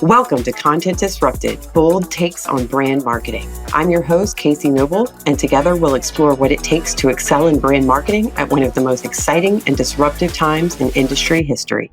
Welcome to Content Disrupted, bold takes on brand marketing. I'm your host, Casey Noble, and together we'll explore what it takes to excel in brand marketing at one of the most exciting and disruptive times in industry history.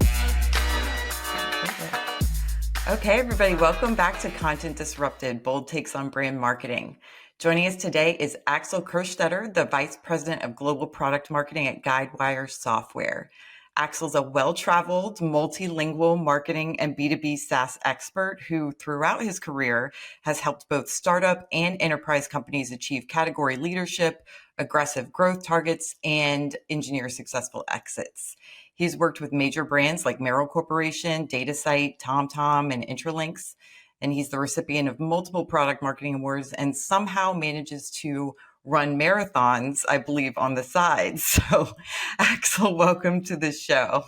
Okay, everybody, welcome back to Content Disrupted, bold takes on brand marketing. Joining us today is Axel Kirstetter, the Vice President of Global Product Marketing at Guidewire Software. Axel's a well-traveled, multilingual marketing and B2B SaaS expert who, throughout his career, has helped both startup and enterprise companies achieve category leadership, aggressive growth targets, and engineer successful exits. He's worked with major brands like Merrill Corporation, DataSite, TomTom, and Intralinks, and he's the recipient of multiple product marketing awards and somehow manages to run marathons, I believe, on the side. So, Axel, welcome to the show.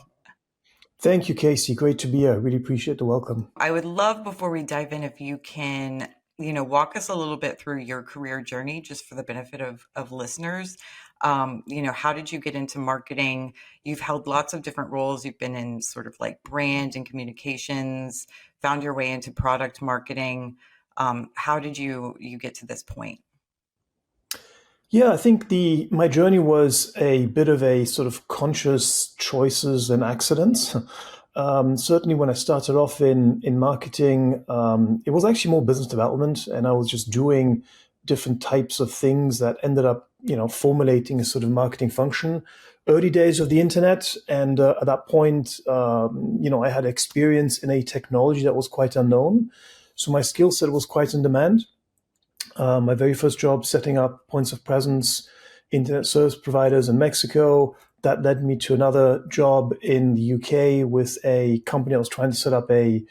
Thank you, Casey. Great to be here. Really appreciate the welcome. I would love, before we dive in, if you can, walk us a little bit through your career journey, just for the benefit of listeners. How did you get into marketing? You've held lots of different roles. You've been in sort of like brand and communications, found your way into product marketing. How did you get to this point? Yeah, I think my journey was a bit of a sort of conscious choices and accidents. Certainly when I started off in marketing, it was actually more business development, and I was just doing different types of things that ended up, formulating a sort of marketing function. Early days of the internet, and at that point, I had experience in a technology that was quite unknown. So my skill set was quite in demand. My very first job setting up points of presence, internet service providers in Mexico. That led me to another job in the UK with a company that was trying to set up a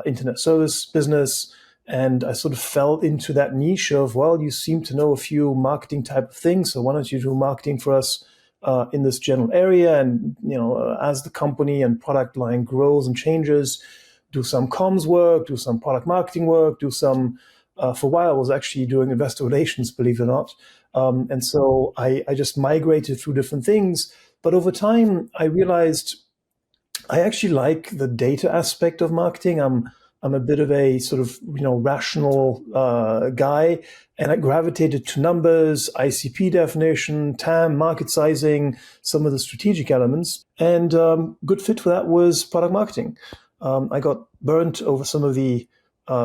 internet service business. And I sort of fell into that niche of, well, you seem to know a few marketing type of things, so why don't you do marketing for us in this general area? And, as the company and product line grows and changes, do some comms work, do some product marketing work, do some for a while, I was actually doing investor relations, believe it or not. And so I just migrated through different things. But over time, I realized I actually like the data aspect of marketing. I'm a bit of a sort of, rational guy, and I gravitated to numbers, ICP definition, TAM, market sizing, some of the strategic elements. And good fit for that was product marketing. I got burnt over some of the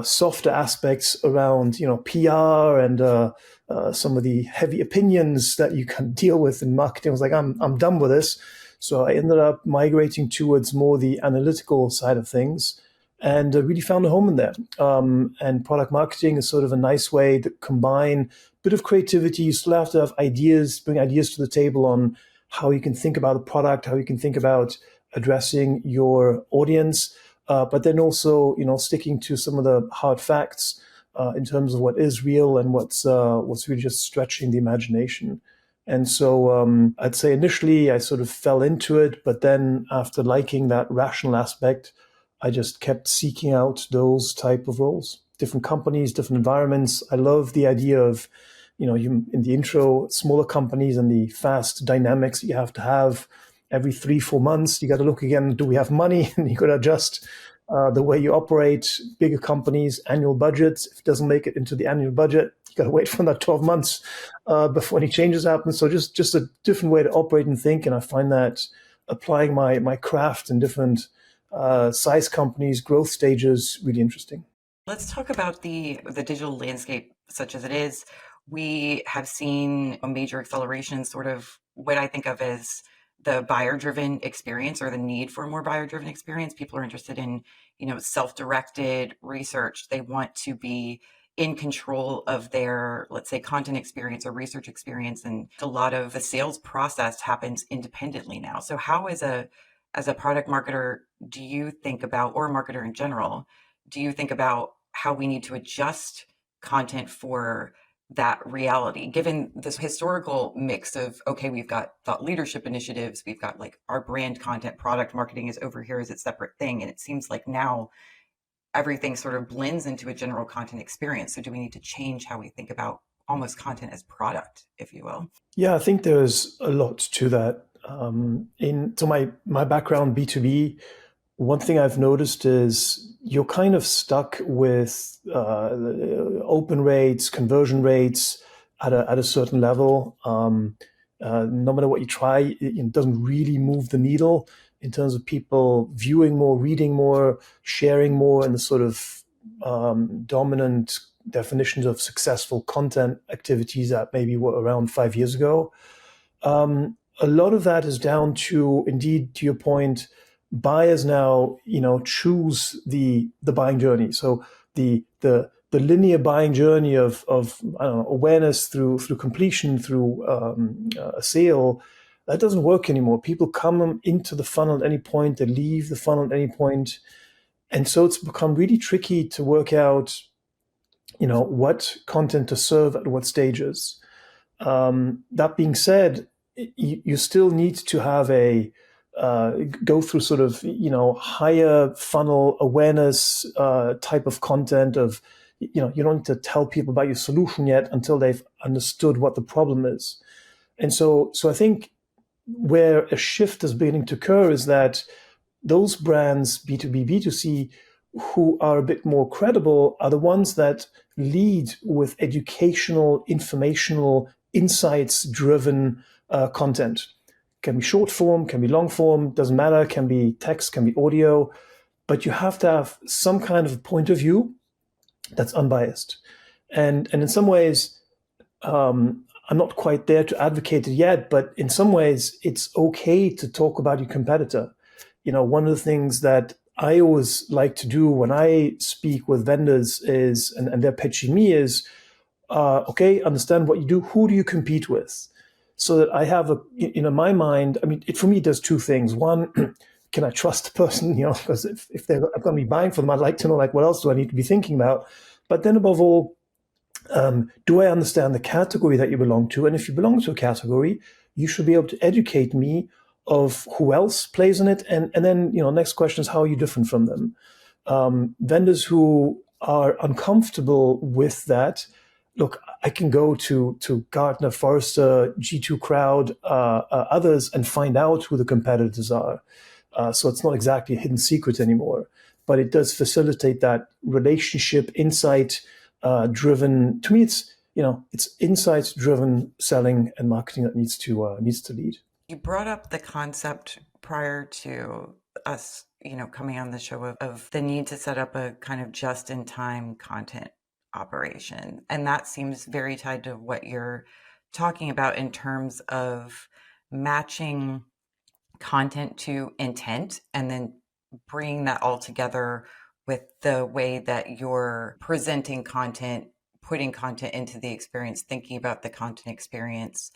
softer aspects around, PR and some of the heavy opinions that you can deal with in marketing. I was like, I'm done with this. So I ended up migrating towards more the analytical side of things, and really found a home in there. And product marketing is sort of a nice way to combine a bit of creativity. You still have to have ideas, bring ideas to the table on how you can think about a product, how you can think about addressing your audience. But then also, sticking to some of the hard facts in terms of what is real and what's really just stretching the imagination. And so I'd say initially I sort of fell into it, but then after liking that rational aspect, I just kept seeking out those type of roles, different companies, different environments. I love the idea of, you in the intro, smaller companies and the fast dynamics that you have to have. Every 3-4 months, you got to look again, do we have money? And you got to adjust the way you operate. Bigger companies, annual budgets. If it doesn't make it into the annual budget, you got to wait for another 12 months before any changes happen. So just a different way to operate and think. And I find that applying my craft in different size companies, growth stages, really interesting. Let's talk about the digital landscape such as it is. We have seen a major acceleration, sort of what I think of as the buyer-driven experience, or the need for a more buyer-driven experience. People are interested in, self-directed research. They want to be in control of their, let's say, content experience or research experience. And a lot of the sales process happens independently now. So how, as a product marketer, do you think about, or a marketer in general, do you think about how we need to adjust content for that reality, given this historical mix of, okay, we've got thought leadership initiatives, we've got like our brand content, product marketing is over here as its separate thing. And it seems like now everything sort of blends into a general content experience. So do we need to change how we think about almost content as product, if you will? Yeah, I think there's a lot to that. So my background, B2B, one thing I've noticed is you're kind of stuck with open rates, conversion rates at a certain level. No matter what you try, it doesn't really move the needle in terms of people viewing more, reading more, sharing more, and the sort of dominant definitions of successful content activities that maybe were around 5 years ago. A lot of that is down to, indeed, to your point, buyers now, choose the buying journey. So the linear buying journey of I don't know, awareness through completion through a sale, that doesn't work anymore. People come into the funnel at any point, they leave the funnel at any point, and so it's become really tricky to work out, what content to serve at what stages. That being said, you still need to have go through sort of higher funnel awareness type of content of you don't need to tell people about your solution yet until they've understood what the problem is. And so I think where a shift is beginning to occur is that those brands, B2B, B2C, who are a bit more credible are the ones that lead with educational, informational, insights-driven content. Can be short form, can be long form, doesn't matter, can be text, can be audio, but you have to have some kind of point of view that's unbiased. And in some ways, I'm not quite there to advocate it yet, but in some ways, it's okay to talk about your competitor. One of the things that I always like to do when I speak with vendors is, and they're pitching me is, okay, understand what you do. Who do you compete with? So that I have in my mind, I mean, for me, it does two things. One, can I trust the person? Because if they're going to be buying for them, I'd like to know, what else do I need to be thinking about? But then above all, do I understand the category that you belong to? And if you belong to a category, you should be able to educate me of who else plays in it. And then, next question is, how are you different from them? Vendors who are uncomfortable with that, look, I can go to Gartner, Forrester, G2 Crowd, others, and find out who the competitors are. So it's not exactly a hidden secret anymore, but it does facilitate that relationship, insight driven. To me, it's insights driven selling and marketing that needs to lead. You brought up the concept prior to us, coming on the show of the need to set up a kind of just-in-time content operation. And that seems very tied to what you're talking about in terms of matching content to intent and then bringing that all together with the way that you're presenting content, putting content into the experience, thinking about the content experience,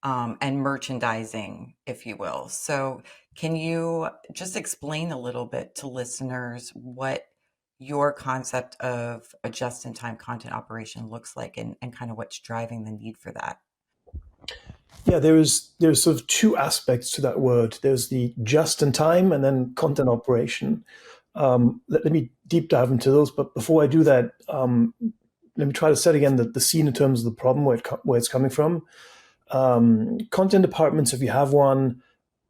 and merchandising, if you will. So can you just explain a little bit to listeners what your concept of a just-in-time content operation looks like and kind of what's driving the need for that? Yeah, there's sort of two aspects to that word. There's the just-in-time and then content operation. Let me deep dive into those. But before I do that, let me try to set again the scene in terms of the problem, where it's coming from. Content departments, if you have one,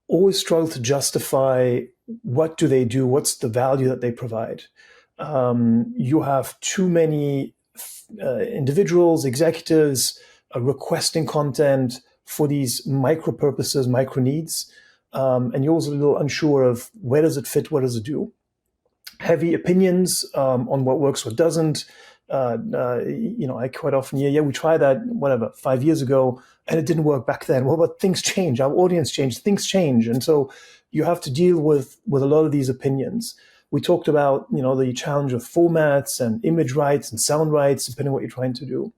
always struggle to justify what do they do, what's the value that they provide. You have too many individuals, executives requesting content for these micro purposes, micro needs, and you're also a little unsure of where does it fit, what does it do. Heavy opinions on what works, what doesn't. I quite often hear, we tried that, 5 years ago, and it didn't work back then. Well, but things change, our audience changed, things change. And so you have to deal with a lot of these opinions. We talked about, the challenge of formats and image rights and sound rights, depending on what you're trying to do.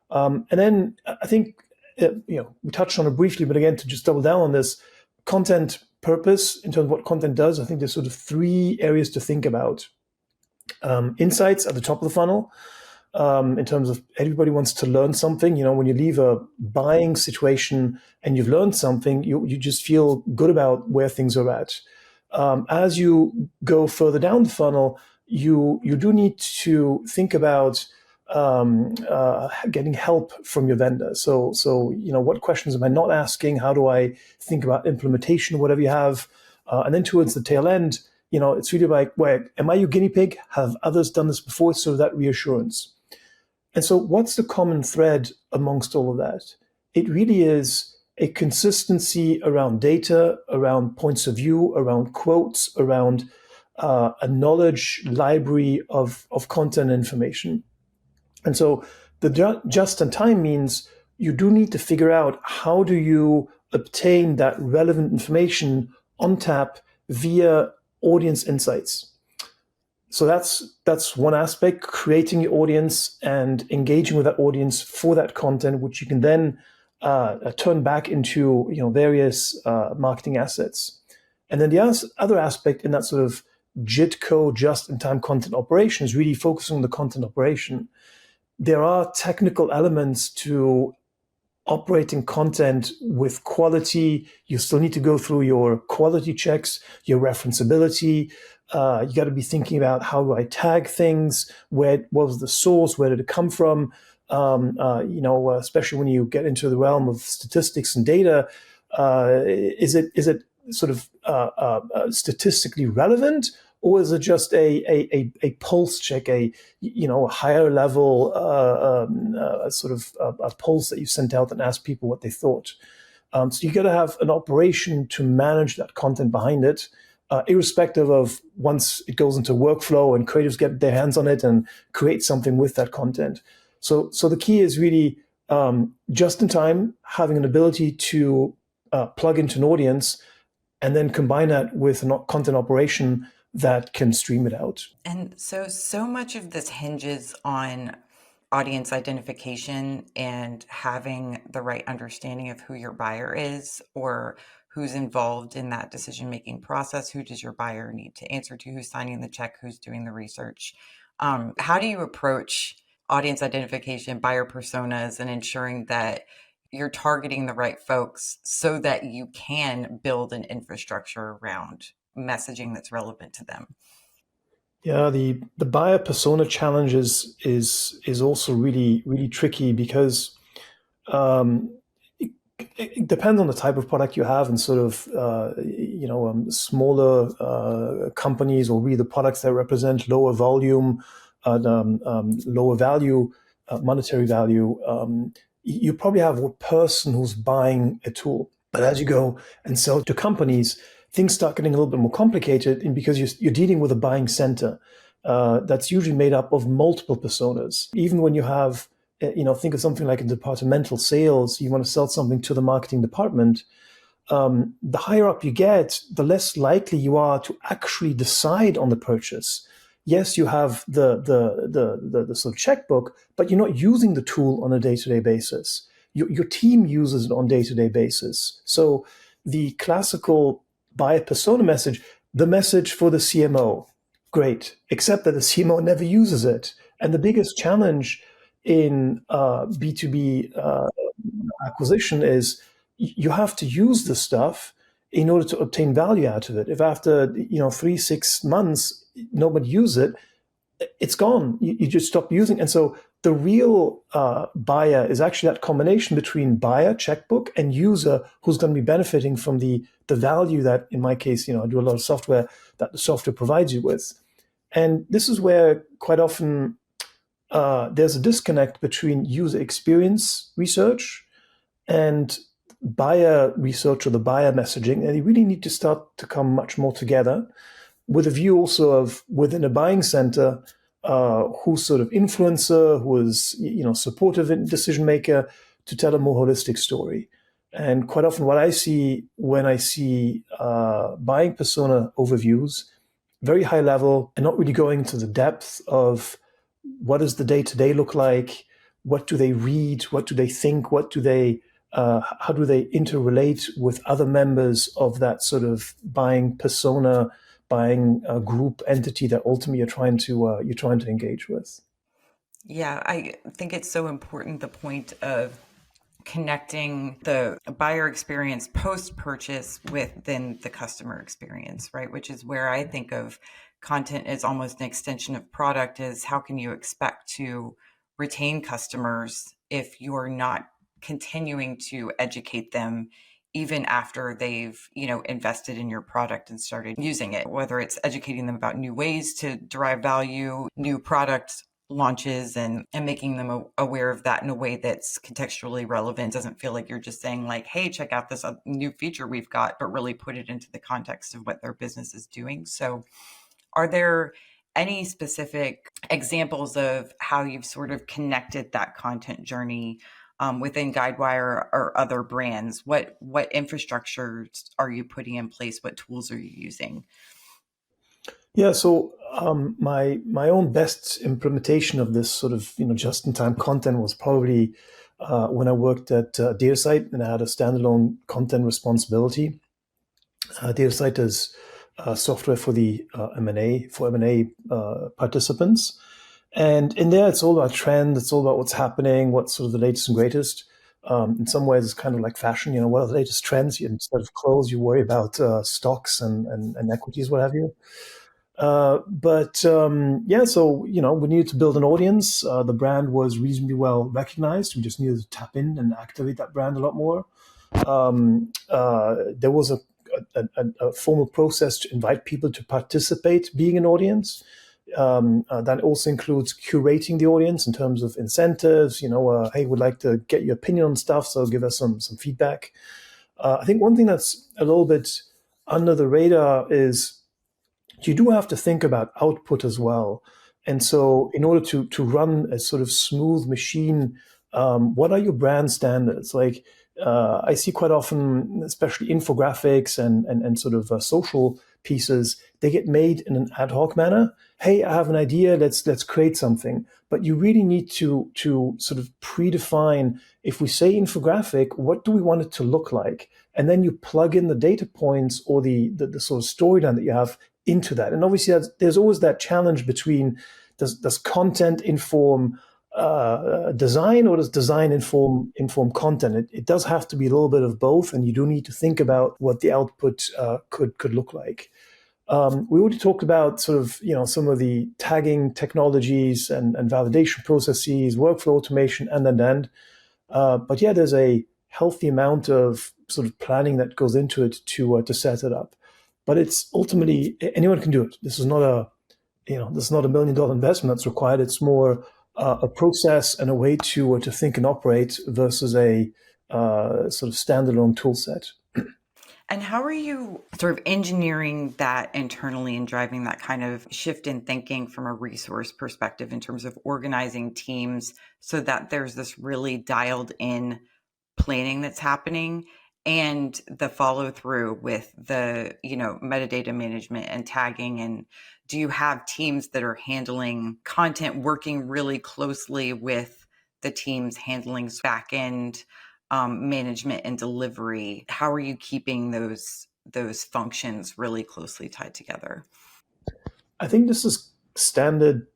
And then I think, we touched on it briefly, but again, to just double down on this, content purpose, in terms of what content does, I think there's sort of three areas to think about. Insights at the top of the funnel, in terms of everybody wants to learn something. When you leave a buying situation and you've learned something, you just feel good about where things are at. As you go further down the funnel, you do need to think about getting help from your vendor. So what questions am I not asking? How do I think about implementation, whatever you have? And then towards the tail end, It's really like, where am I your guinea pig? Have others done this before? So that reassurance. And so, what's the common thread amongst all of that? It really is a consistency around data, around points of view, around quotes, around a knowledge library of content and information. And so, the just in time means you do need to figure out how do you obtain that relevant information on tap via audience insights. So that's one aspect, creating your audience and engaging with that audience for that content, which you can then turn back into various marketing assets. And then the other aspect in that sort of JITCO, just-in-time content operation, is really focusing on the content operation. There are technical elements to operating content with quality. You still need to go through your quality checks, your referenceability. You got to be thinking about, how do I tag things? What was the source? Where did it come from? Especially when you get into the realm of statistics and data, is it sort of statistically relevant, or is it just a pulse check, a higher level sort of a pulse that you sent out and asked people what they thought? So you got to have an operation to manage that content behind it, irrespective of once it goes into workflow and creatives get their hands on it and create something with that content. So the key is really just in time, having an ability to plug into an audience and then combine that with a content operation that can stream it out. And so much of this hinges on audience identification and having the right understanding of who your buyer is, or who's involved in that decision-making process. Who does your buyer need to answer to? Who's signing the check? Who's doing the research? How do you approach audience identification, buyer personas, and ensuring that you're targeting the right folks so that you can build an infrastructure around messaging that's relevant to them? Yeah, the buyer persona challenge is also really really tricky, because um, it depends on the type of product you have, and sort of smaller companies, or really the products that represent lower volume, lower value, monetary value. You probably have a person who's buying a tool, but as you go and sell to companies, things start getting a little bit more complicated, and because you're dealing with a buying center that's usually made up of multiple personas. Even when you have, think of something like in departmental sales, you want to sell something to the marketing department. The higher up you get, the less likely you are to actually decide on the purchase. Yes, you have the sort of checkbook, but you're not using the tool on a day-to-day basis. Your team uses it on a day-to-day basis. So the classical buyer persona message, the message for the CMO, great, except that the CMO never uses it. And the biggest challenge in B2B acquisition is you have to use the stuff in order to obtain value out of it. If after 3-6 months nobody uses it, it's gone. You just stop using it. And so the real buyer is actually that combination between buyer, checkbook, and user, who's going to be benefiting from the value that, in my case, I do a lot of software, that the software provides you with. And this is where quite often there's a disconnect between user experience research and buyer research, or the buyer messaging. And you really need to start to come much more together, with a view also of, within a buying center, who's sort of influencer, who is supportive decision maker, to tell a more holistic story. And quite often what I see when I see buying persona overviews, very high level, and not really going to the depth of what does the day-to-day look like, what do they read, what do they think, how do they interrelate with other members of that sort of buying persona, buying group entity that ultimately you're trying to engage with. Yeah, I think it's so important, the point of connecting the buyer experience post-purchase within the customer experience, right? Which is where I think of content as almost an extension of product. Is how can you expect to retain customers if you're not continuing to educate them even after they've, invested in your product and started using it, whether it's educating them about new ways to derive value, new product launches, and making them aware of that in a way that's contextually relevant. Doesn't feel like you're just saying like, hey, check out this new feature we've got, but really put it into the context of what their business is doing. So are there any specific examples of how you've sort of connected that content journey within Guidewire or other brands? What infrastructures are you putting in place? What tools are you using? Yeah, so my own best implementation of this sort of just in time content was probably when I worked at DataSite and I had a standalone content responsibility. DataSite is software for the M&A participants, and in there it's all about trends, it's all about what's happening, what's sort of the latest and greatest. In some ways, it's kind of like fashion. What are the latest trends? Instead of clothes, you worry about stocks and equities, what have you. But yeah, so we needed to build an audience. The brand was reasonably well recognized. We just needed to tap in and activate that brand a lot more. There was a formal process to invite people to participate, being an audience. That also includes curating the audience in terms of incentives. Hey, we'd like to get your opinion on stuff, so give us some feedback. I think one thing that's a little bit under the radar is you do have to think about output as well. And so, in order to run a sort of smooth machine, what are your brand standards? Like, I see quite often, especially infographics and sort of social pieces, they get made in an ad hoc manner. Hey, I have an idea. Let's create something. But you really need to sort of predefine. If we say infographic, what do we want it to look like? And then you plug in the data points or the sort of storyline that you have into that. And obviously, there's always that challenge between does content inform design, or does design inform content? It does have to be a little bit of both, and you do need to think about what the output could look like. We already talked about sort of some of the tagging technologies and validation processes, workflow automation, and. But yeah, there's a healthy amount of sort of planning that goes into it to set it up. But it's ultimately anyone can do it. This is not a $1 million investment that's required. It's more a process and a way to think and operate versus a sort of standalone tool set. And how are you sort of engineering that internally and driving that kind of shift in thinking from a resource perspective in terms of organizing teams so that there's this really dialed in planning that's happening and the follow through with the, metadata management and tagging? And do you have teams that are handling content, working really closely with the teams handling back end management and delivery? How are you keeping those functions really closely tied together? I think this is standard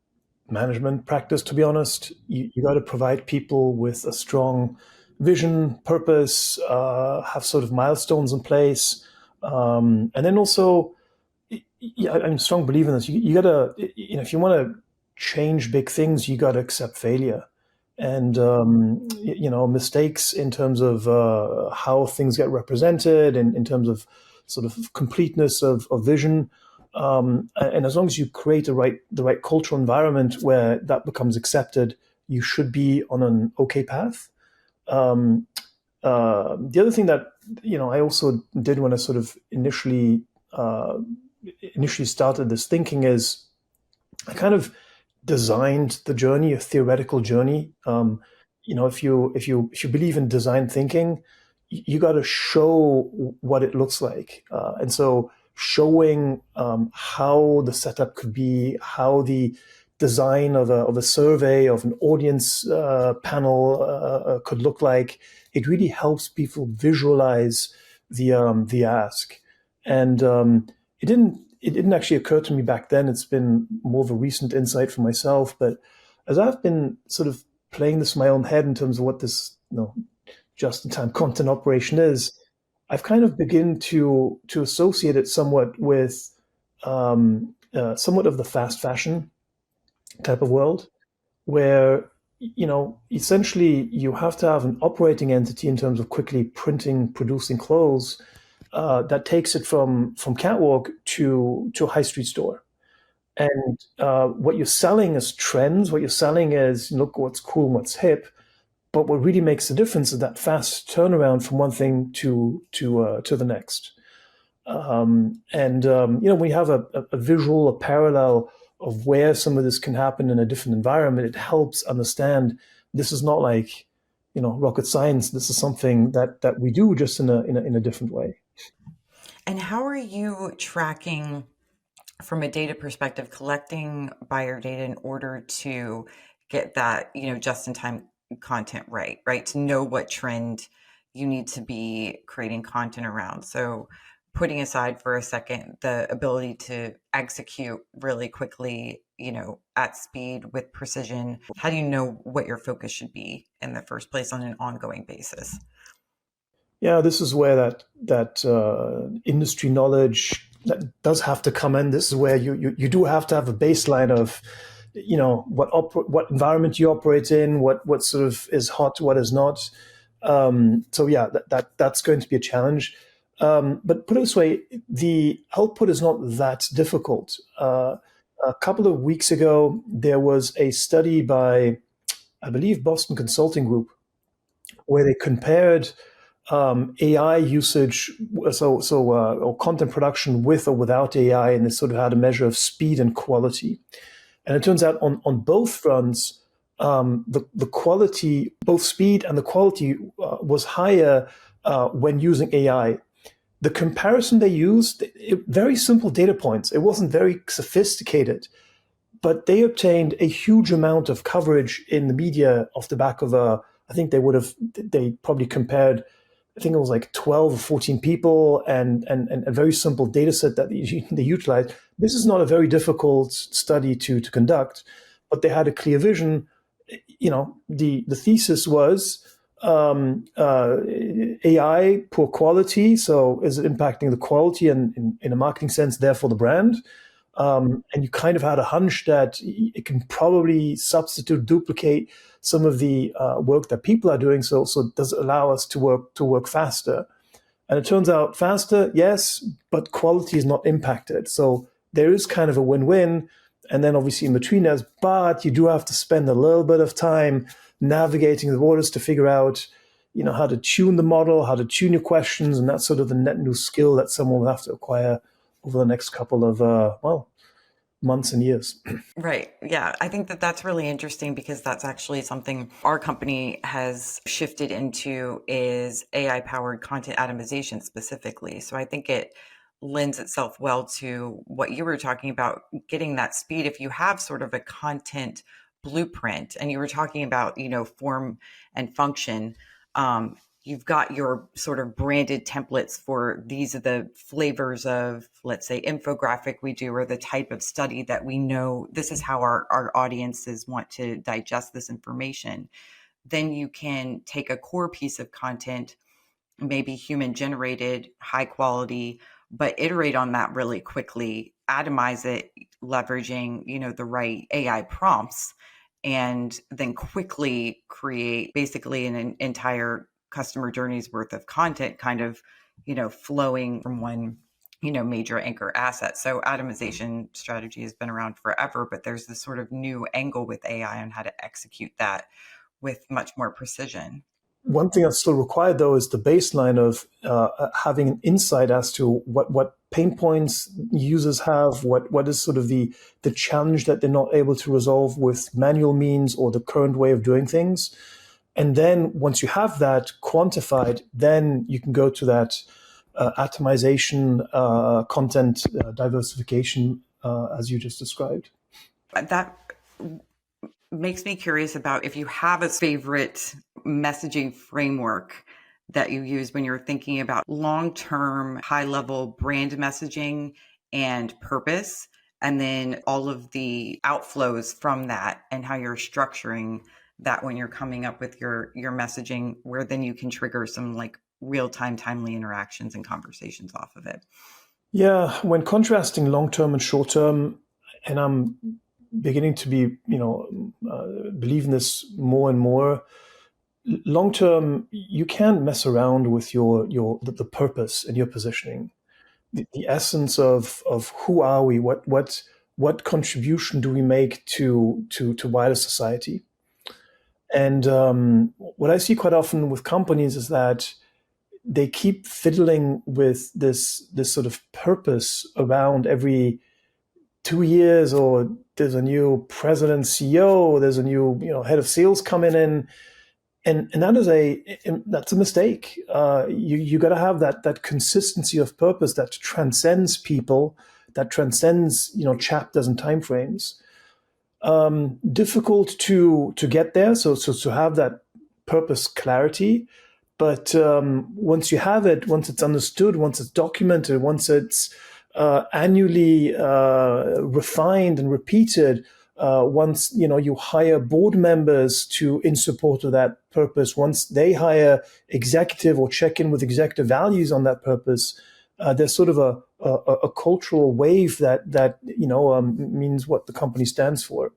management practice, to be honest. You got to provide people with a strong vision, purpose, have sort of milestones in place. And then also, yeah, I'm a strong believer in this. You got to, if you want to change big things, you got to accept failure and, mistakes in terms of how things get represented and in terms of sort of completeness of vision. And as long as you create the right cultural environment where that becomes accepted, you should be on an okay path. The other thing that I also did when I sort of initially started this thinking is I kind of designed the journey, a theoretical journey. If you believe in design thinking, you got to show what it looks like, and so showing how the setup could be, how the design of a survey of an audience panel could look like. It really helps people visualize the ask, and it didn't actually occur to me back then. It's been more of a recent insight for myself. But as I've been sort of playing this in my own head in terms of what this just-in-time content operation is, I've kind of begun to associate it somewhat with somewhat of the fast fashion type of world, where essentially you have to have an operating entity in terms of quickly printing, producing clothes that takes it from catwalk to a high street store. And what you're selling is trends. What you're selling is look what's cool, what's hip. But what really makes the difference is that fast turnaround from one thing to the next. We have a visual, a parallel of where some of this can happen in a different environment. It helps understand this is not like rocket science. This is something that we do just in a different way. And how are you tracking from a data perspective, collecting buyer data in order to get that, just in time content right? To know what trend you need to be creating content around. So putting aside for a second the ability to execute really quickly, at speed with precision, how do you know what your focus should be in the first place on an ongoing basis? Yeah, this is where that industry knowledge that does have to come in. This is where you do have to have a baseline of, what environment you operate in, what sort of is hot, what is not. So yeah, that's going to be a challenge. But put it this way, the output is not that difficult. A couple of weeks ago, there was a study by, I believe, Boston Consulting Group, where they compared AI usage, or content production with or without AI, and they sort of had a measure of speed and quality. And it turns out on both fronts, the quality, both speed and the quality, was higher when using AI. The comparison they used, very simple data points. It wasn't very sophisticated, but they obtained a huge amount of coverage in the media off the back of I think they probably compared, I think it was like 12 or 14 people and a very simple data set that they utilized. This is not a very difficult study to conduct, but they had a clear vision. The thesis was AI, poor quality. So is it impacting the quality and in a marketing sense, therefore the brand? And you kind of had a hunch that it can probably substitute, duplicate some of the work that people are doing. So does it allow us to work faster? And it turns out faster, yes, but quality is not impacted. So there is kind of a win-win. And then obviously in between there's, but you do have to spend a little bit of time navigating the waters to figure out, how to tune the model, how to tune your questions, and that's sort of the net new skill that someone will have to acquire over the next couple of months and years. Right. Yeah. I think that that's really interesting because that's actually something our company has shifted into is AI powered content atomization specifically. So I think it lends itself well to what you were talking about, getting that speed. If you have sort of a content blueprint and you were talking about, form and function, you've got your sort of branded templates for these are the flavors of, let's say, infographic we do, or the type of study that we know this is how our audiences want to digest this information. Then you can take a core piece of content, maybe human generated, high quality, but iterate on that really quickly, atomize it, leveraging, the right AI prompts, and then quickly create basically an entire customer journey's worth of content kind of, flowing from one, major anchor asset. So atomization strategy has been around forever, but there's this sort of new angle with AI on how to execute that with much more precision. One thing that's still required, though, is the baseline of having an insight as to what pain points users have, what is sort of the challenge that they're not able to resolve with manual means or the current way of doing things. And then once you have that quantified, then you can go to that atomization, content diversification, as you just described. That makes me curious about if you have a favorite messaging framework that you use when you're thinking about long-term, high-level brand messaging and purpose, and then all of the outflows from that and how you're structuring that when you're coming up with your messaging, where then you can trigger some like real-time, timely interactions and conversations off of it. Yeah, when contrasting long term and short term, and I'm beginning to be, believe in this more and more. Long term, you can't mess around with the purpose and your positioning, the essence of who are we, what contribution do we make to wider society. And what I see quite often with companies is that they keep fiddling with this sort of purpose around every 2 years, or there's a new president, CEO, there's a new head of sales coming in, and that's a mistake. You got to have that consistency of purpose that transcends people, that transcends chapters and timeframes. Difficult to get there, so to have that purpose clarity. But once you have it, once it's understood, once it's documented, once it's annually refined and repeated, once you hire board members in support of that purpose, once they hire executive or check in with executive values on that purpose, there's sort of a cultural wave that means what the company stands for.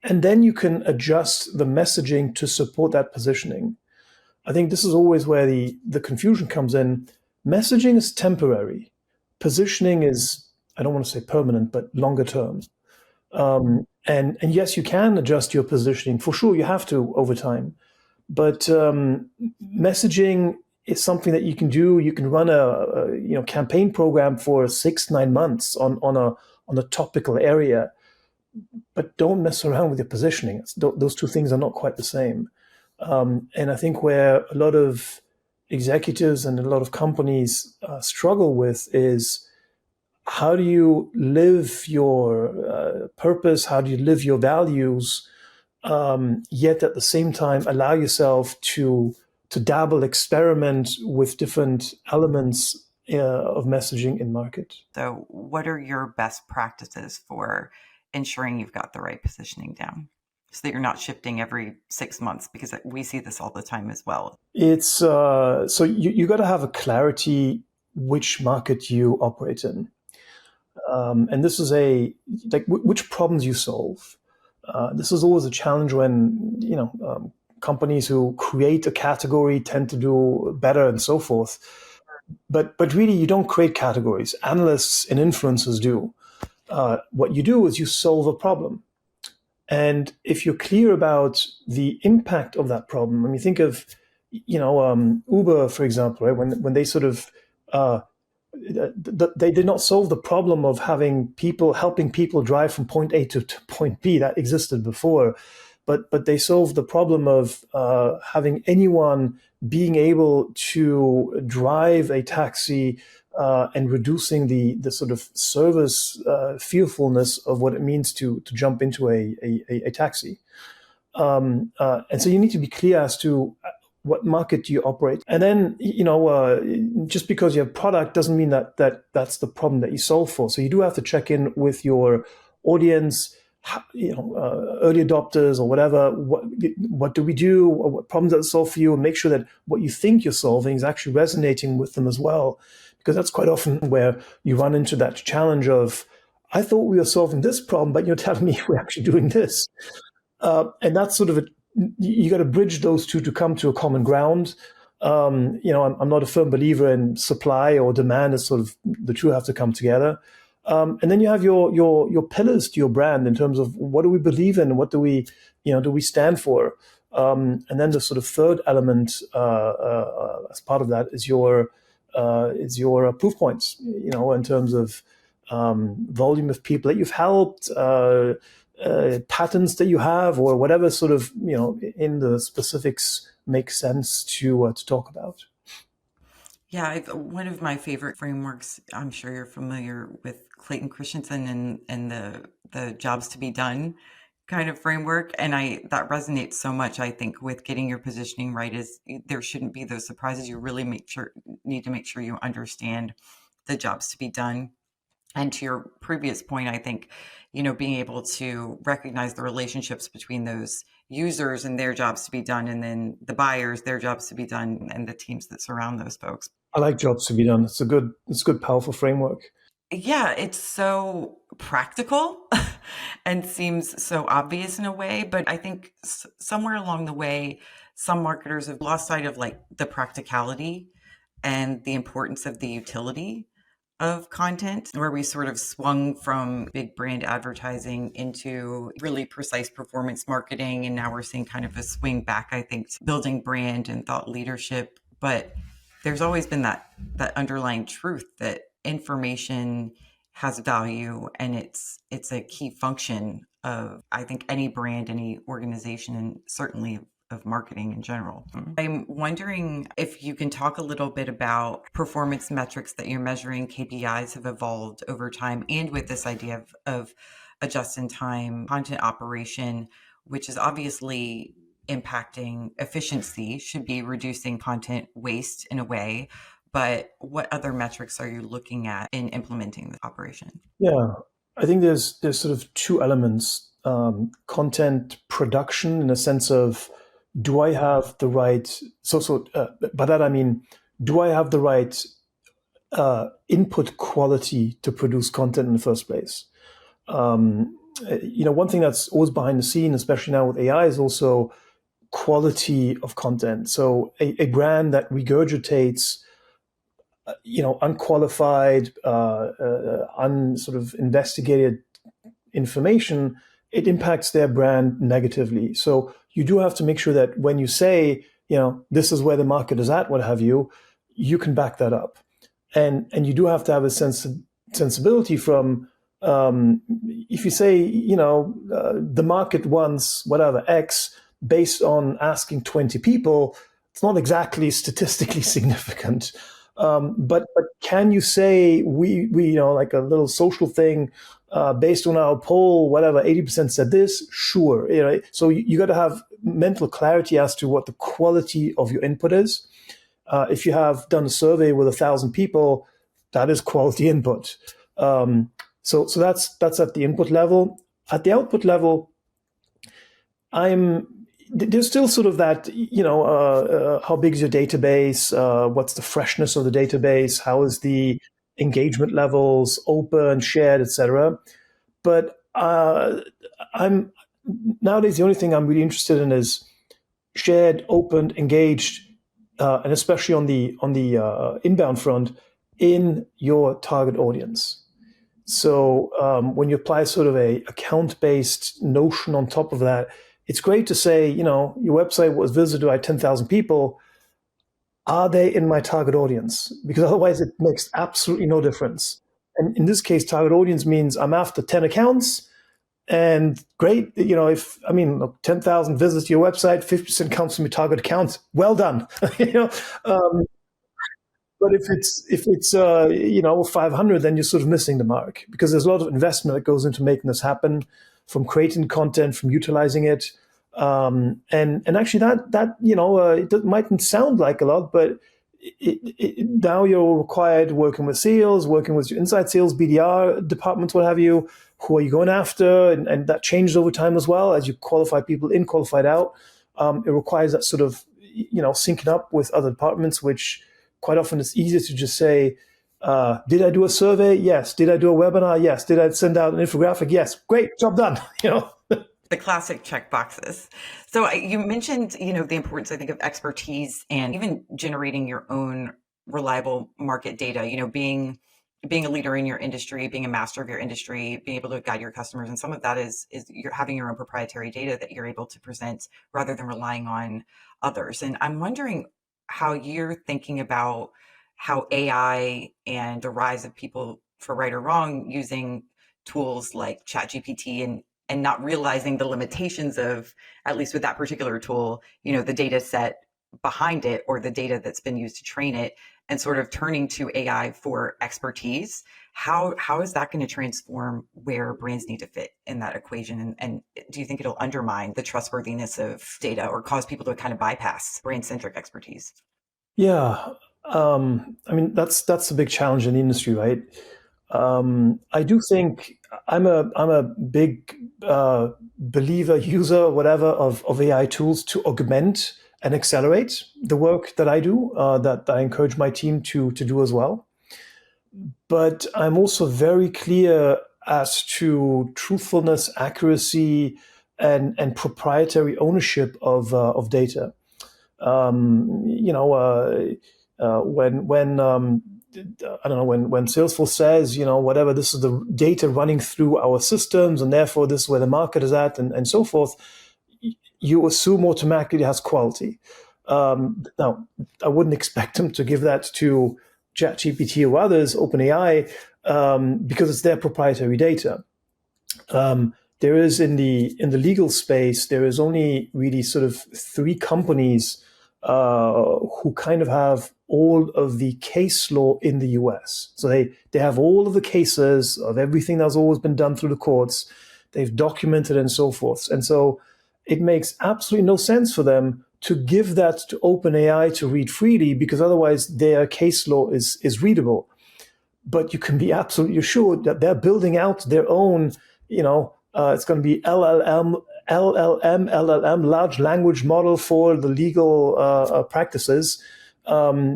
And then you can adjust the messaging to support that positioning. I think this is always where the confusion comes in. Messaging is temporary. Positioning is, I don't want to say permanent, but longer term. And yes, you can adjust your positioning. For sure, you have to over time. But messaging is something that you can do. You can run a campaign program for 6-9 months on a topical area, but don't mess around with your positioning. Those two things are not quite the same. And I think where a lot of executives and a lot of companies struggle with is, how do you live your purpose? How do you live your values? Yet at the same time, allow yourself to dabble, experiment with different elements of messaging in market. So what are your best practices for ensuring you've got the right positioning down, so that you're not shifting every 6 months? Because we see this all the time as well. It's so you got to have a clarity which market you operate in, and this is which problems you solve. This is always a challenge when companies who create a category tend to do better and so forth. But really, you don't create categories. Analysts and influencers do. What you do is you solve a problem. And if you're clear about the impact of that problem, I mean, think of, Uber, for example, right? When they sort of, they did not solve the problem of helping people drive from point A to point B. That existed before. But they solved the problem of having anyone being able to drive a taxi and reducing the sort of service fearfulness of what it means to jump into a taxi. And so you need to be clear as to what market do you operate. And then, just because you have product doesn't mean that's the problem that you solve for. So you do have to check in with your audience, early adopters or whatever. What do we do? What problems does it solve for you? And make sure that what you think you're solving is actually resonating with them as well. Because that's quite often where you run into that challenge of, I thought we were solving this problem, but you're telling me we're actually doing this. And that's sort of you got to bridge those two to come to a common ground. I'm not a firm believer in supply or demand. It's sort of the two have to come together. And then you have your pillars to your brand in terms of what do we believe in, what do we stand for, and then the sort of third element as part of that is your proof points. In terms of volume of people that you've helped, patents that you have, or whatever sort of in the specifics makes sense to talk about. Yeah, one of my favorite frameworks, I'm sure you're familiar with Clayton Christensen and the jobs to be done kind of framework. And that resonates so much, I think, with getting your positioning right. Is there shouldn't be those surprises. You really need to make sure you understand the jobs to be done. And to your previous point, I think, being able to recognize the relationships between those users and their jobs to be done, and then the buyers, their jobs to be done, and the teams that surround those folks. I like jobs to be done. It's a good, powerful framework. Yeah, it's so practical and seems so obvious in a way, but I think somewhere along the way, some marketers have lost sight of like the practicality and the importance of the utility of content, where we sort of swung from big brand advertising into really precise performance marketing. And now we're seeing kind of a swing back, I think, to building brand and thought leadership. But there's always been that underlying truth that information has value, and it's a key function of, I think, any brand, any organization, and certainly of marketing in general. I'm wondering if you can talk a little bit about performance metrics that you're measuring. KPIs have evolved over time, and with this idea of a just-in-time content operation, which is obviously impacting efficiency, should be reducing content waste in a way. But what other metrics are you looking at in implementing the operation? Yeah, I think there's sort of two elements. Content production in a sense of, do I have the right, by that I mean, do I have the right input quality to produce content in the first place? One thing that's always behind the scene, especially now with AI, is also quality of content. So a brand that regurgitates unqualified, sort of investigated information, it impacts their brand negatively. So you do have to make sure that when you say, this is where the market is at, what have you, you can back that up. And you do have to have a sensibility from, if you say, the market wants whatever X based on asking 20 people, it's not exactly statistically significant. But can you say we like a little social thing based on our poll, whatever 80% said this? Sure, So you got to have mental clarity as to what the quality of your input is. If you have done a survey with 1,000 people, that is quality input. So that's at the input level. At the output level, there's still sort of that, how big is your database? What's the freshness of the database? How is the engagement levels, open, shared, etc. But I'm nowadays, the only thing I'm really interested in is shared, opened, engaged, and especially on the inbound front in your target audience. So when you apply sort of a account-based notion on top of that, it's great to say, your website was visited by 10,000 people. Are they in my target audience? Because otherwise it makes absolutely no difference. And in this case, target audience means I'm after 10 accounts, and great, look, 10,000 visits to your website, 50% comes from your target account. Well done. But if it's 500, then you're sort of missing the mark, because there's a lot of investment that goes into making this happen, from creating content, from utilizing it, and actually that it mightn't sound like a lot, but now you're required working with sales, working with your inside sales, BDR departments, what have you. Who are you going after? And that changes over time as well as you qualify people in, qualified out. It requires that sort of syncing up with other departments, which quite often it's easier to just say, did I do a survey? Yes. Did I do a webinar? Yes. Did I send out an infographic? Yes. Great, job done. The classic check boxes. So you mentioned, the importance, I think, of expertise and even generating your own reliable market data, being a leader in your industry, being a master of your industry, being able to guide your customers. And some of that is you're having your own proprietary data that you're able to present rather than relying on others. And I'm wondering how you're thinking about how AI and the rise of people, for right or wrong, using tools like ChatGPT and not realizing the limitations of, at least with that particular tool, the data set behind it, or the data that's been used to train it, and sort of turning to AI for expertise. How is that going to transform where brands need to fit in that equation? And do you think it'll undermine the trustworthiness of data, or cause people to kind of bypass brand-centric expertise? Yeah. That's a big challenge in the industry, right? I do think I'm a big believer, user, whatever, of AI tools to augment and accelerate the work that I do, that I encourage my team to do as well. but I'm also very clear as to truthfulness, accuracy, and proprietary ownership of data. You know, when I don't know, when Salesforce says, you know, whatever, this is the data running through our systems, and therefore this is where the market is at, and so forth, you assume automatically it has quality. Now, I wouldn't expect them to give that to ChatGPT or others, OpenAI, because it's their proprietary data. There is in the legal space, there is only really sort of three companies who kind of have all of the case law in the US. So they have all of the cases of everything that's always been done through the courts. They've documented and so forth. And so it makes absolutely no sense for them to give that to OpenAI to read freely, because otherwise their case law is readable. But you can be absolutely sure that they're building out their own, it's going to be LLM, large language model for the legal practices,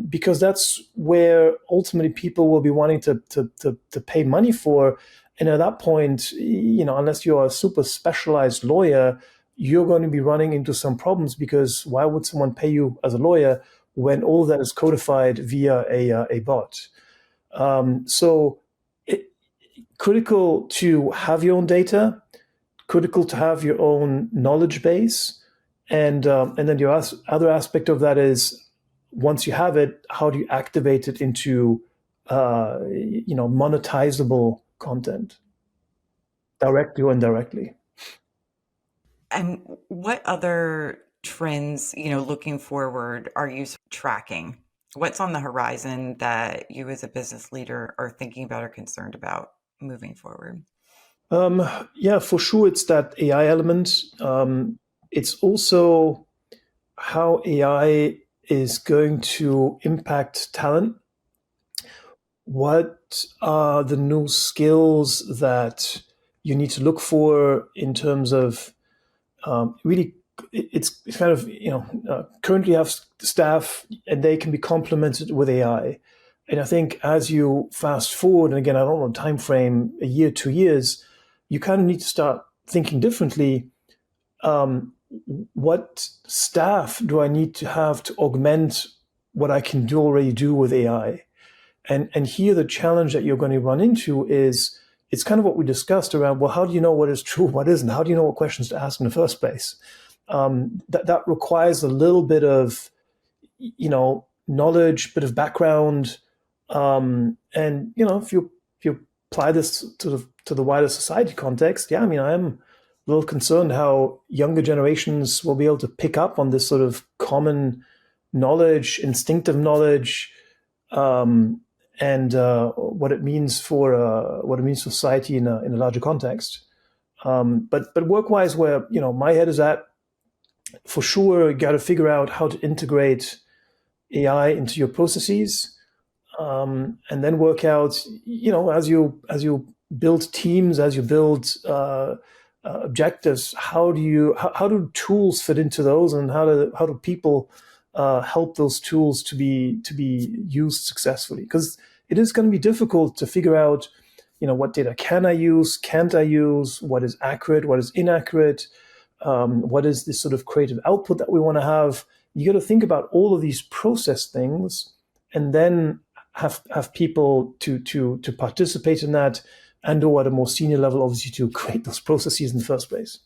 because that's where ultimately people will be wanting to pay money for. And at that point, unless you're a super specialized lawyer, you're going to be running into some problems, because why would someone pay you as a lawyer when all that is codified via a bot? So critical to have your own data, critical to have your own knowledge base, and then your other aspect of that is, once you have it, how do you activate it into monetizable content, directly or indirectly? And what other trends, looking forward, are you tracking? What's on the horizon that you as a business leader are thinking about or concerned about moving forward? Yeah, for sure, it's that AI element. It's also how AI is going to impact talent. What are the new skills that you need to look for in terms of really? It's kind of currently have staff and they can be complemented with AI. And I think as you fast forward, and again, I don't know the time frame, a year, 2 years, you kind of need to start thinking differently. What staff do I need to have to augment what I can already do with AI? And here the challenge that you're going to run into is, it's kind of what we discussed around, well, how do you know what is true, what isn't? How do you know what questions to ask in the first place? That requires a little bit of, knowledge, bit of background, and if you apply this to the wider society context, yeah, I mean, I am a little concerned how younger generations will be able to pick up on this sort of common knowledge, instinctive knowledge, and what it means for society in a larger context. But work-wise, where my head is at, for sure, you got to figure out how to integrate AI into your processes, and then work out, as you build teams, as you build objectives, how do tools fit into those, and how do people help those tools to be used successfully? Because it is going to be difficult to figure out, what data can I use, can't I use, what is accurate, what is inaccurate, what is this sort of creative output that we want to have. You got to think about all of these process things, and then have people to participate in that, and/or at a more senior level, obviously, to create those processes in the first place.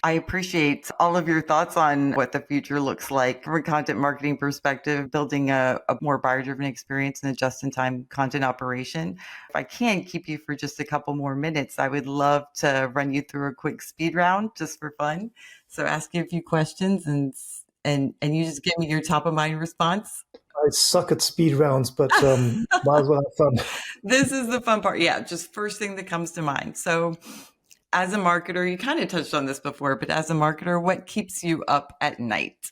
I appreciate all of your thoughts on what the future looks like from a content marketing perspective, building a more buyer-driven experience and a just-in-time content operation. If I can keep you for just a couple more minutes, I would love to run you through a quick speed round just for fun. So ask you a few questions, and you just give me your top of mind response. I suck at speed rounds, but might as well have fun. This is the fun part. Yeah, just first thing that comes to mind. So as a marketer, you kind of touched on this before, but as a marketer, what keeps you up at night?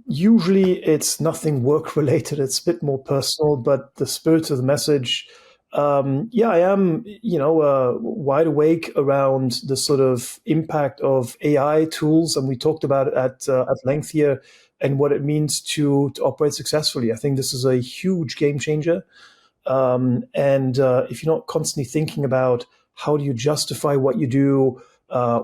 Usually it's nothing work related. It's a bit more personal, but the spirit of the message. Yeah, I am, wide awake around the sort of impact of AI tools, and we talked about it at length here and what it means to operate successfully. I think this is a huge game changer. And if you're not constantly thinking about how do you justify what you do,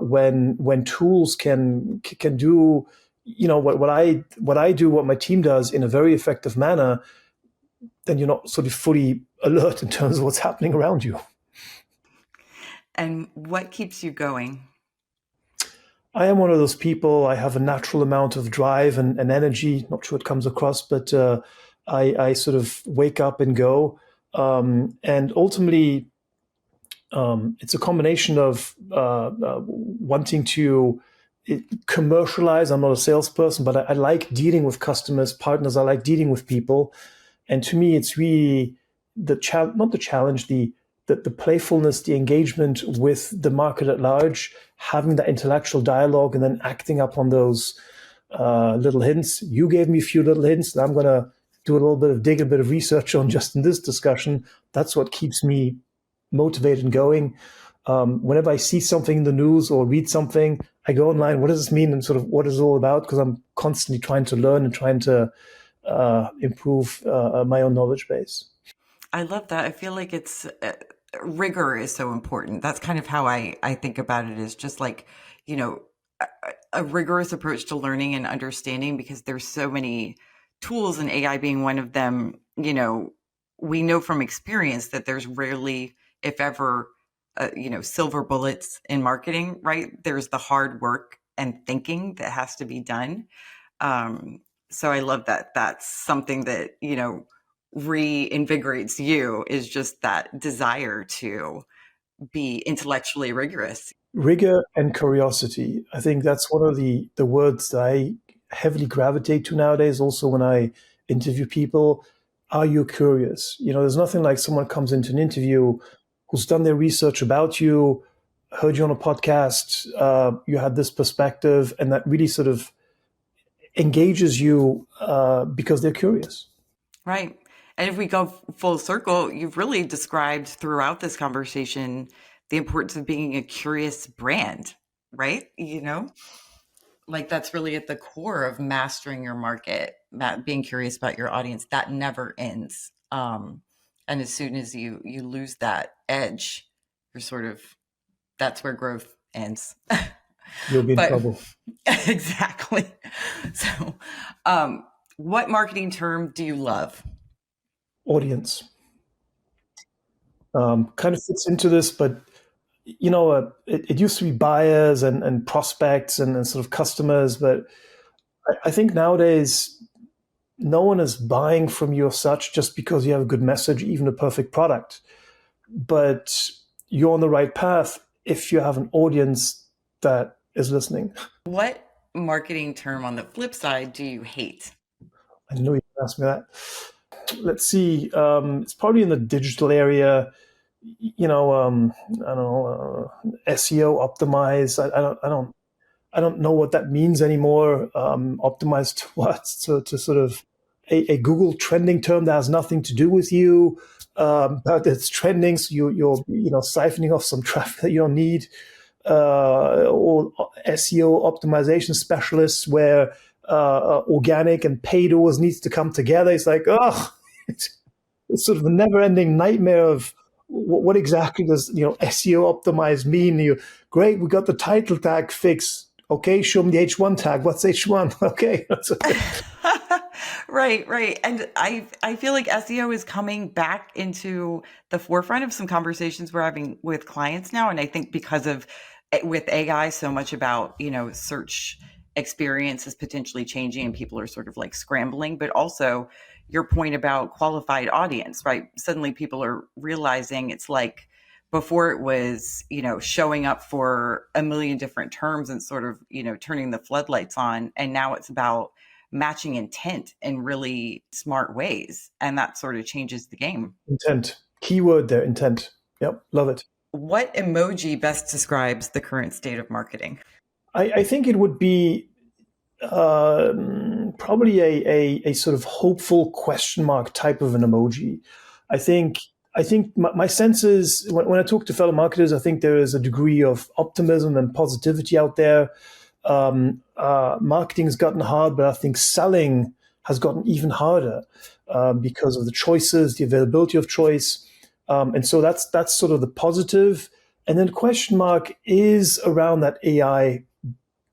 when tools can do, what I do, what my team does in a very effective manner, then you're not sort of fully alert in terms of what's happening around you. And what keeps you going? I am one of those people. I have a natural amount of drive and energy. Not sure it comes across, but I sort of wake up and go. And ultimately, it's a combination of wanting to commercialize. I'm not a salesperson, but I like dealing with customers, partners. I like dealing with people. And to me, it's really not the challenge, the playfulness, the engagement with the market at large, having that intellectual dialogue, and then acting up on those little hints. You gave me a few little hints that I'm going to do a little bit of dig, a bit of research on just in this discussion. That's what keeps me motivated and going. Whenever I see something in the news or read something, I go online. What does this mean? And sort of what is it all about? Because I'm constantly trying to learn and trying to improve my own knowledge base. I love that. I feel like it's rigor is so important. That's kind of how I think about it, is just like, a rigorous approach to learning and understanding, because there's so many tools, and AI being one of them. We know from experience that there's rarely, if ever, silver bullets in marketing, right? There's the hard work and thinking that has to be done. So I love that. That's something that, reinvigorates you, is just that desire to be intellectually rigorous. Rigor and curiosity. I think that's one of the words that I heavily gravitate to nowadays. Also, when I interview people, are you curious? There's nothing like someone comes into an interview who's done their research about you, heard you on a podcast, you had this perspective, and that really sort of engages you because they're curious. Right. And if we go full circle, you've really described throughout this conversation the importance of being a curious brand, right? Like that's really at the core of mastering your market, being curious about your audience. That never ends. And as soon as you lose that edge, you're sort of, that's where growth ends. You'll be in But trouble. exactly. So, what marketing term do you love? Audience. Kind of fits into this, but it used to be buyers and prospects and sort of customers, but I think nowadays no one is buying from you as such just because you have a good message, even a perfect product. But you're on the right path if you have an audience that is listening. What marketing term on the flip side do you hate? I knew you'd ask me that. Let's see. It's probably in the digital area. I don't know, SEO optimize. I don't know what that means anymore. Optimized to what? To sort of a Google trending term that has nothing to do with you, but it's trending, so you're siphoning off some traffic that you don't need. Or SEO optimization specialists, where organic and paid always needs to come together. It's like, it's sort of a never-ending nightmare of what exactly does SEO optimize mean? Great, we got the title tag fixed. Okay, show them the H1 tag. What's H1? Okay. Right. And I feel like SEO is coming back into the forefront of some conversations we're having with clients now. And I think because of, with AI, so much about, search experience is potentially changing and people are sort of like scrambling, but also your point about qualified audience, right? Suddenly people are realizing it's like, before it was, showing up for a million different terms and sort of, turning the floodlights on. And now it's about matching intent in really smart ways. And that sort of changes the game. Intent. Keyword there, intent. Yep, love it. What emoji best describes the current state of marketing? I think it would be probably a sort of hopeful question mark type of an emoji. I think my sense is when I talk to fellow marketers, I think there is a degree of optimism and positivity out there. Marketing has gotten hard, but I think selling has gotten even harder because of the choices, the availability of choice. And so that's sort of the positive. And then the question mark is around that AI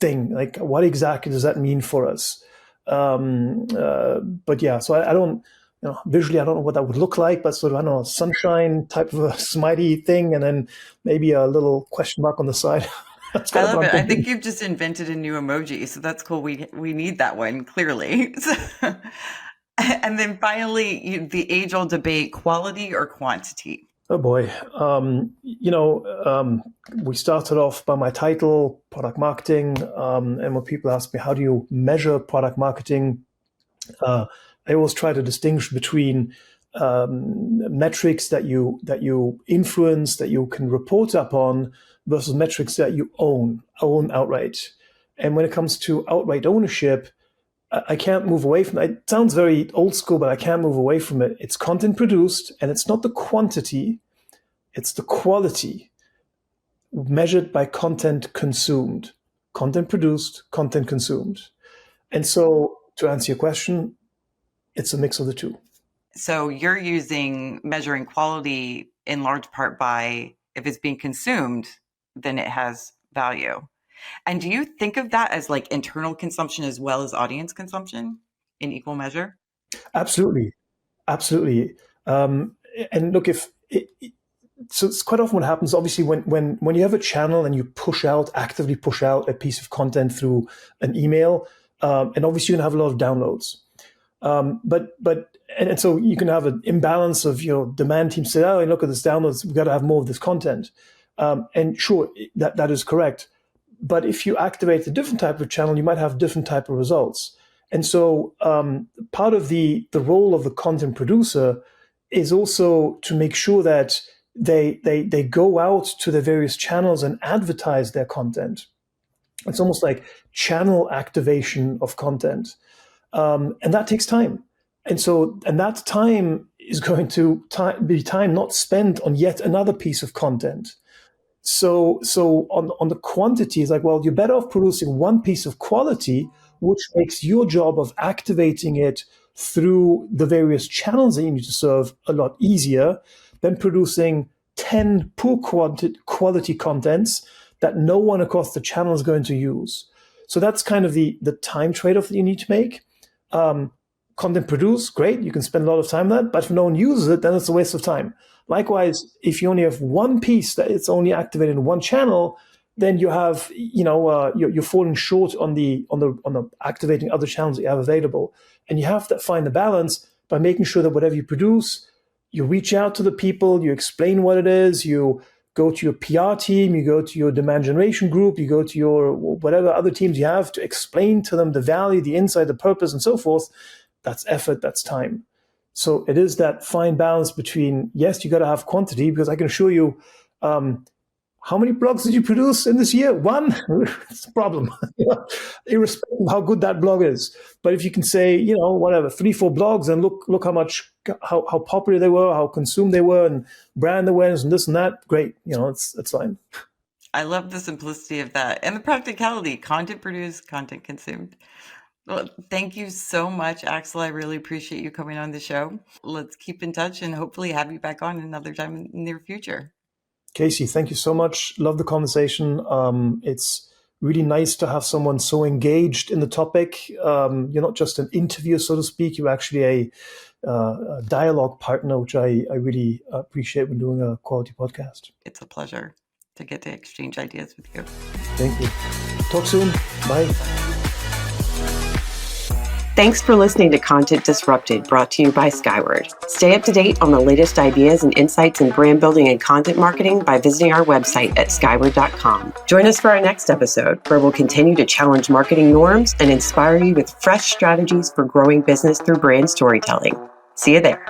thing. Like, what exactly does that mean for us? But yeah, so I don't, visually, I don't know what that would look like, but sort of, I don't know, a sunshine type of a smiley thing, and then maybe a little question mark on the side. That's I kind of love what I'm it. I thinking. think you've just invented a new emoji, so that's cool. We need that one, clearly. And then finally, the age-old debate: quality or quantity. Oh boy. We started off by my title, product marketing. And when people ask me, how do you measure product marketing? I always try to distinguish between metrics that you influence, that you can report upon, versus metrics that you own outright. And when it comes to outright ownership, I can't move away from it. It sounds very old school, but I can't move away from it. It's content produced, and it's not the quantity, it's the quality measured by content consumed. Content produced, content consumed. And so, to answer your question, it's a mix of the two. So you're measuring quality in large part by if it's being consumed, then it has value. And do you think of that as like internal consumption as well as audience consumption in equal measure? Absolutely, absolutely. And look, so it's quite often what happens. Obviously, when you have a channel and you actively push out a piece of content through an email, and obviously you're gonna have a lot of downloads. And so you can have an imbalance of demand teams say, oh, look at this downloads, we've got to have more of this content. And sure, that is correct. But if you activate a different type of channel, you might have different type of results. And so part of the role of the content producer is also to make sure that they go out to the various channels and advertise their content. It's almost like channel activation of content. And that takes time. And that time is going to be time not spent on yet another piece of content. So on the quantity, it's like, well, you're better off producing one piece of quality, which makes your job of activating it through the various channels that you need to serve a lot easier than producing 10 poor quality contents that no one across the channel is going to use. So that's kind of the time trade-off that you need to make. Content produced, great, you can spend a lot of time on that, but if no one uses it, then it's a waste of time. Likewise, if you only have one piece that it's only activated in one channel, then you have, you're falling short on the activating other channels that you have available. And you have to find the balance by making sure that whatever you produce, you reach out to the people, you explain what it is, you go to your PR team, you go to your demand generation group, you go to your whatever other teams you have to explain to them the value, the insight, the purpose, and so forth. That's effort, that's time. So it is that fine balance between, yes, you got to have quantity, because I can assure you, how many blogs did you produce in this year? One? It's a problem, irrespective of how good that blog is. But if you can say, whatever, 3-4 blogs, and look how popular they were, how consumed they were, and brand awareness and this and that, great. It's fine. I love the simplicity of that and the practicality: content produced, content consumed. Well, thank you so much, Axel. I really appreciate you coming on the show. Let's keep in touch and hopefully have you back on another time in the near future. Casey, thank you so much. Love the conversation. It's really nice to have someone so engaged in the topic. You're not just an interviewer, so to speak. You're actually a dialogue partner, which I really appreciate when doing a quality podcast. It's a pleasure to get to exchange ideas with you. Thank you. Talk soon. Bye. Thanks for listening to Content Disrupted, brought to you by Skyward. Stay up to date on the latest ideas and insights in brand building and content marketing by visiting our website at skyward.com. Join us for our next episode, where we'll continue to challenge marketing norms and inspire you with fresh strategies for growing business through brand storytelling. See you there.